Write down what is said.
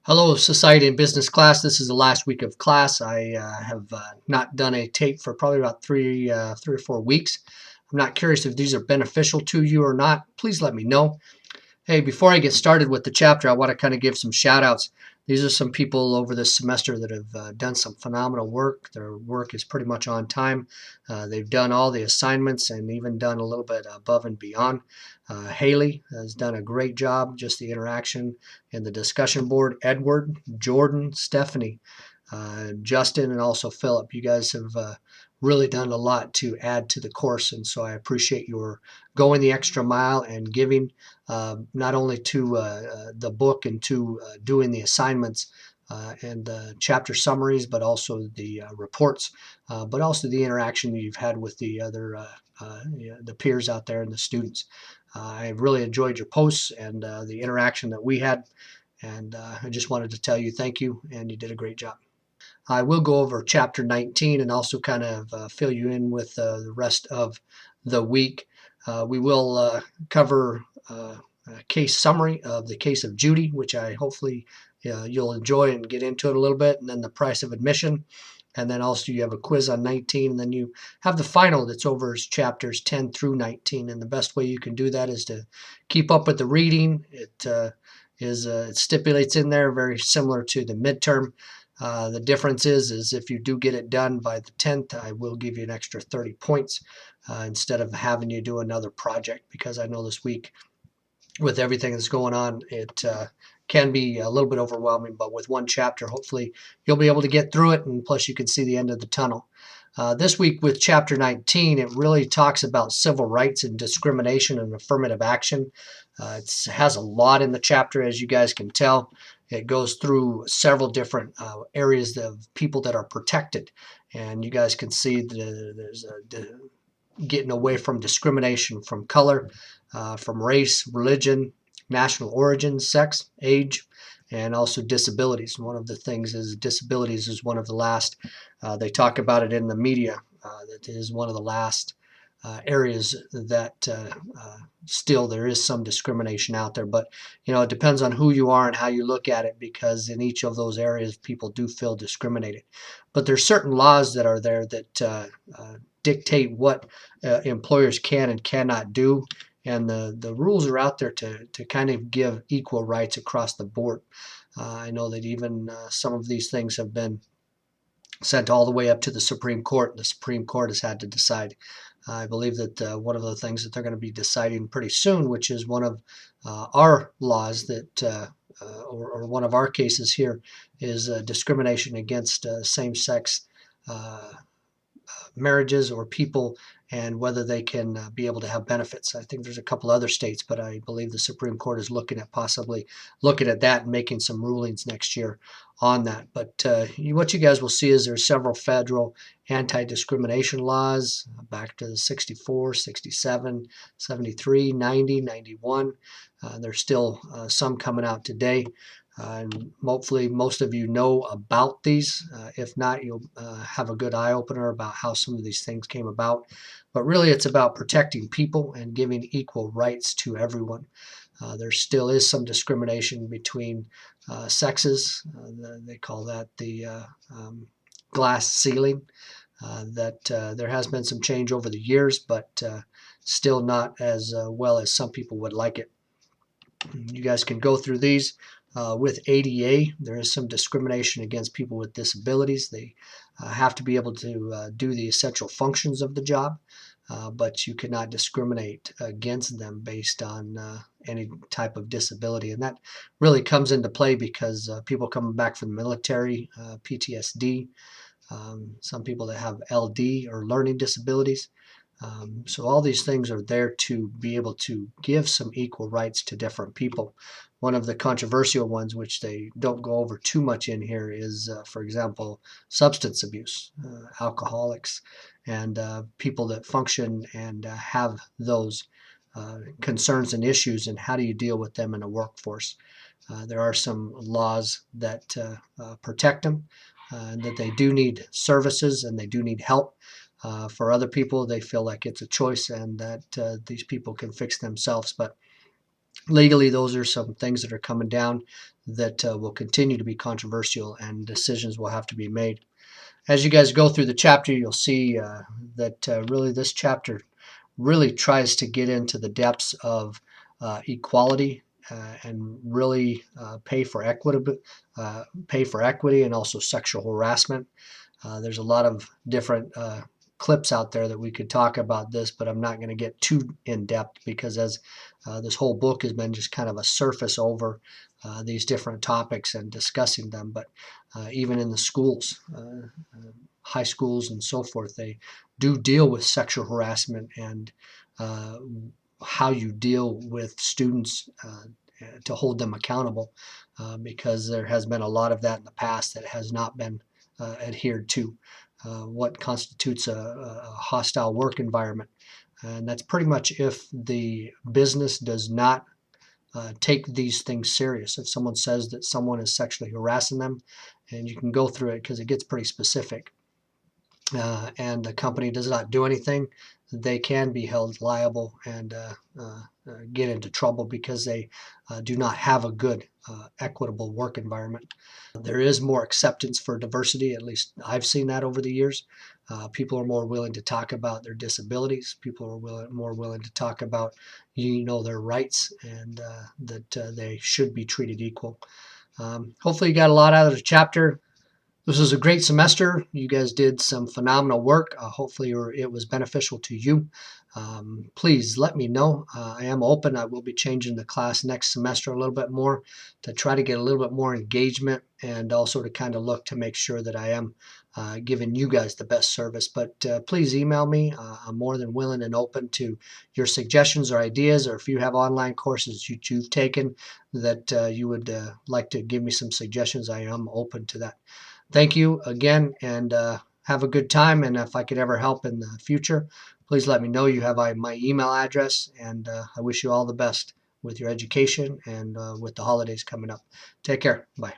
Hello, Society and Business class. This is the last week of class. I have not done a tape for probably about three or 4 weeks. I'm not curious if these are beneficial to you or not. Please let me know. Hey, before I get started with the chapter, I want to kind of give some shout outs. These are some people over this semester that have done some phenomenal work. Their work is pretty much on time. They've done all the assignments and even done a little bit above and beyond. Haley has done a great job, just the interaction in the discussion board. Edward, Jordan, Stephanie, Justin, and also Philip. You guys have really done a lot to add to the course, and so I appreciate your going the extra mile and giving not only to the book and to doing the assignments and the chapter summaries, but also the reports, but also the interaction that you've had with the other the peers out there and the students. I really enjoyed your posts and the interaction that we had, and I just wanted to tell you thank you, and you did a great job. I will go over chapter 19 and also kind of fill you in with the rest of the week. We will cover a case summary of the case of Judy, which I hopefully you'll enjoy and get into it a little bit, and then the price of admission. And then also you have a quiz on 19, and then you have the final that's over chapters 10 through 19. And the best way you can do that is to keep up with the reading. It stipulates in there very similar to the midterm. The difference is if you do get it done by the 10th, I will give you an extra 30 points instead of having you do another project, because I know this week with everything that's going on, it can be a little bit overwhelming, but with one chapter, hopefully you'll be able to get through it, and plus you can see the end of the tunnel. This week with chapter 19, it really talks about civil rights and discrimination and affirmative action. It has a lot in the chapter, as you guys can tell. It goes through several different areas of people that are protected, and you guys can see there's getting away from discrimination from color, from race, religion, national origin, sex, age, and also disabilities. One of the things is disabilities is one of the last, they talk about it in the media, that is one of the last areas that still there is some discrimination out there. But it depends on who you are and how you look at it, because in each of those areas people do feel discriminated. But there's certain laws that are there that dictate what employers can and cannot do, and the rules are out there to kind of give equal rights across the board. I know that even some of these things have been sent all the way up to the Supreme Court, and the Supreme Court has had to decide. I believe that one of the things that they're going to be deciding pretty soon, which is one of our laws that, or one of our cases here, is discrimination against same-sex marriages or people, and whether they can be able to have benefits. I think there's a couple other states, but I believe the Supreme Court is looking at possibly looking at that and making some rulings next year on that. But what you guys will see is there's several federal anti-discrimination laws back to the 64, 67, 73, 90, 91. There's still some coming out today. And hopefully most of you know about these. If not, you'll have a good eye-opener about how some of these things came about. But really it's about protecting people and giving equal rights to everyone. There still is some discrimination between sexes. They call that the glass ceiling. There has been some change over the years, but still not as well as some people would like it. You guys can go through these. With ADA, there is some discrimination against people with disabilities. They have to be able to do the essential functions of the job, but you cannot discriminate against them based on any type of disability. And that really comes into play because people coming back from the military, PTSD, some people that have LD or learning disabilities. So all these things are there to be able to give some equal rights to different people. One of the controversial ones, which they don't go over too much in here, is, for example, substance abuse, alcoholics, and people that function and have those concerns and issues, and how do you deal with them in a workforce. There are some laws that protect them, and that they do need services and they do need help. For other people, they feel like it's a choice and that these people can fix themselves. But legally, those are some things that are coming down that will continue to be controversial, and decisions will have to be made. As you guys go through the chapter, you'll see that really this chapter really tries to get into the depths of equality and really pay for equity, and also sexual harassment. There's a lot of different clips out there that we could talk about this, but I'm not going to get too in depth, because as this whole book has been just kind of a surface over these different topics and discussing them. But even in the schools, high schools and so forth, they do deal with sexual harassment, and uh, how you deal with students to hold them accountable, because there has been a lot of that in the past that has not been adhered to. What constitutes a hostile work environment? And that's pretty much if the business does not take these things serious. If someone says that someone is sexually harassing them, and you can go through it because it gets pretty specific, and the company does not do anything, they can be held liable and get into trouble, because they do not have a good, equitable work environment. There is more acceptance for diversity, at least I've seen that over the years. People are more willing to talk about their disabilities. People are more willing to talk about, their rights, and that they should be treated equal. Hopefully you got a lot out of the chapter. This was a great semester. You guys did some phenomenal work. Hopefully it was beneficial to you. Please let me know. I am open. I will be changing the class next semester a little bit more, to try to get a little bit more engagement, and also to kind of look to make sure that I am giving you guys the best service. But please email me. I'm more than willing and open to your suggestions or ideas, or if you have online courses you've taken that you would like to give me some suggestions, I am open to that. Thank you again, and have a good time. And if I could ever help in the future, please let me know. You have my email address, and I wish you all the best with your education and with the holidays coming up. Take care. Bye.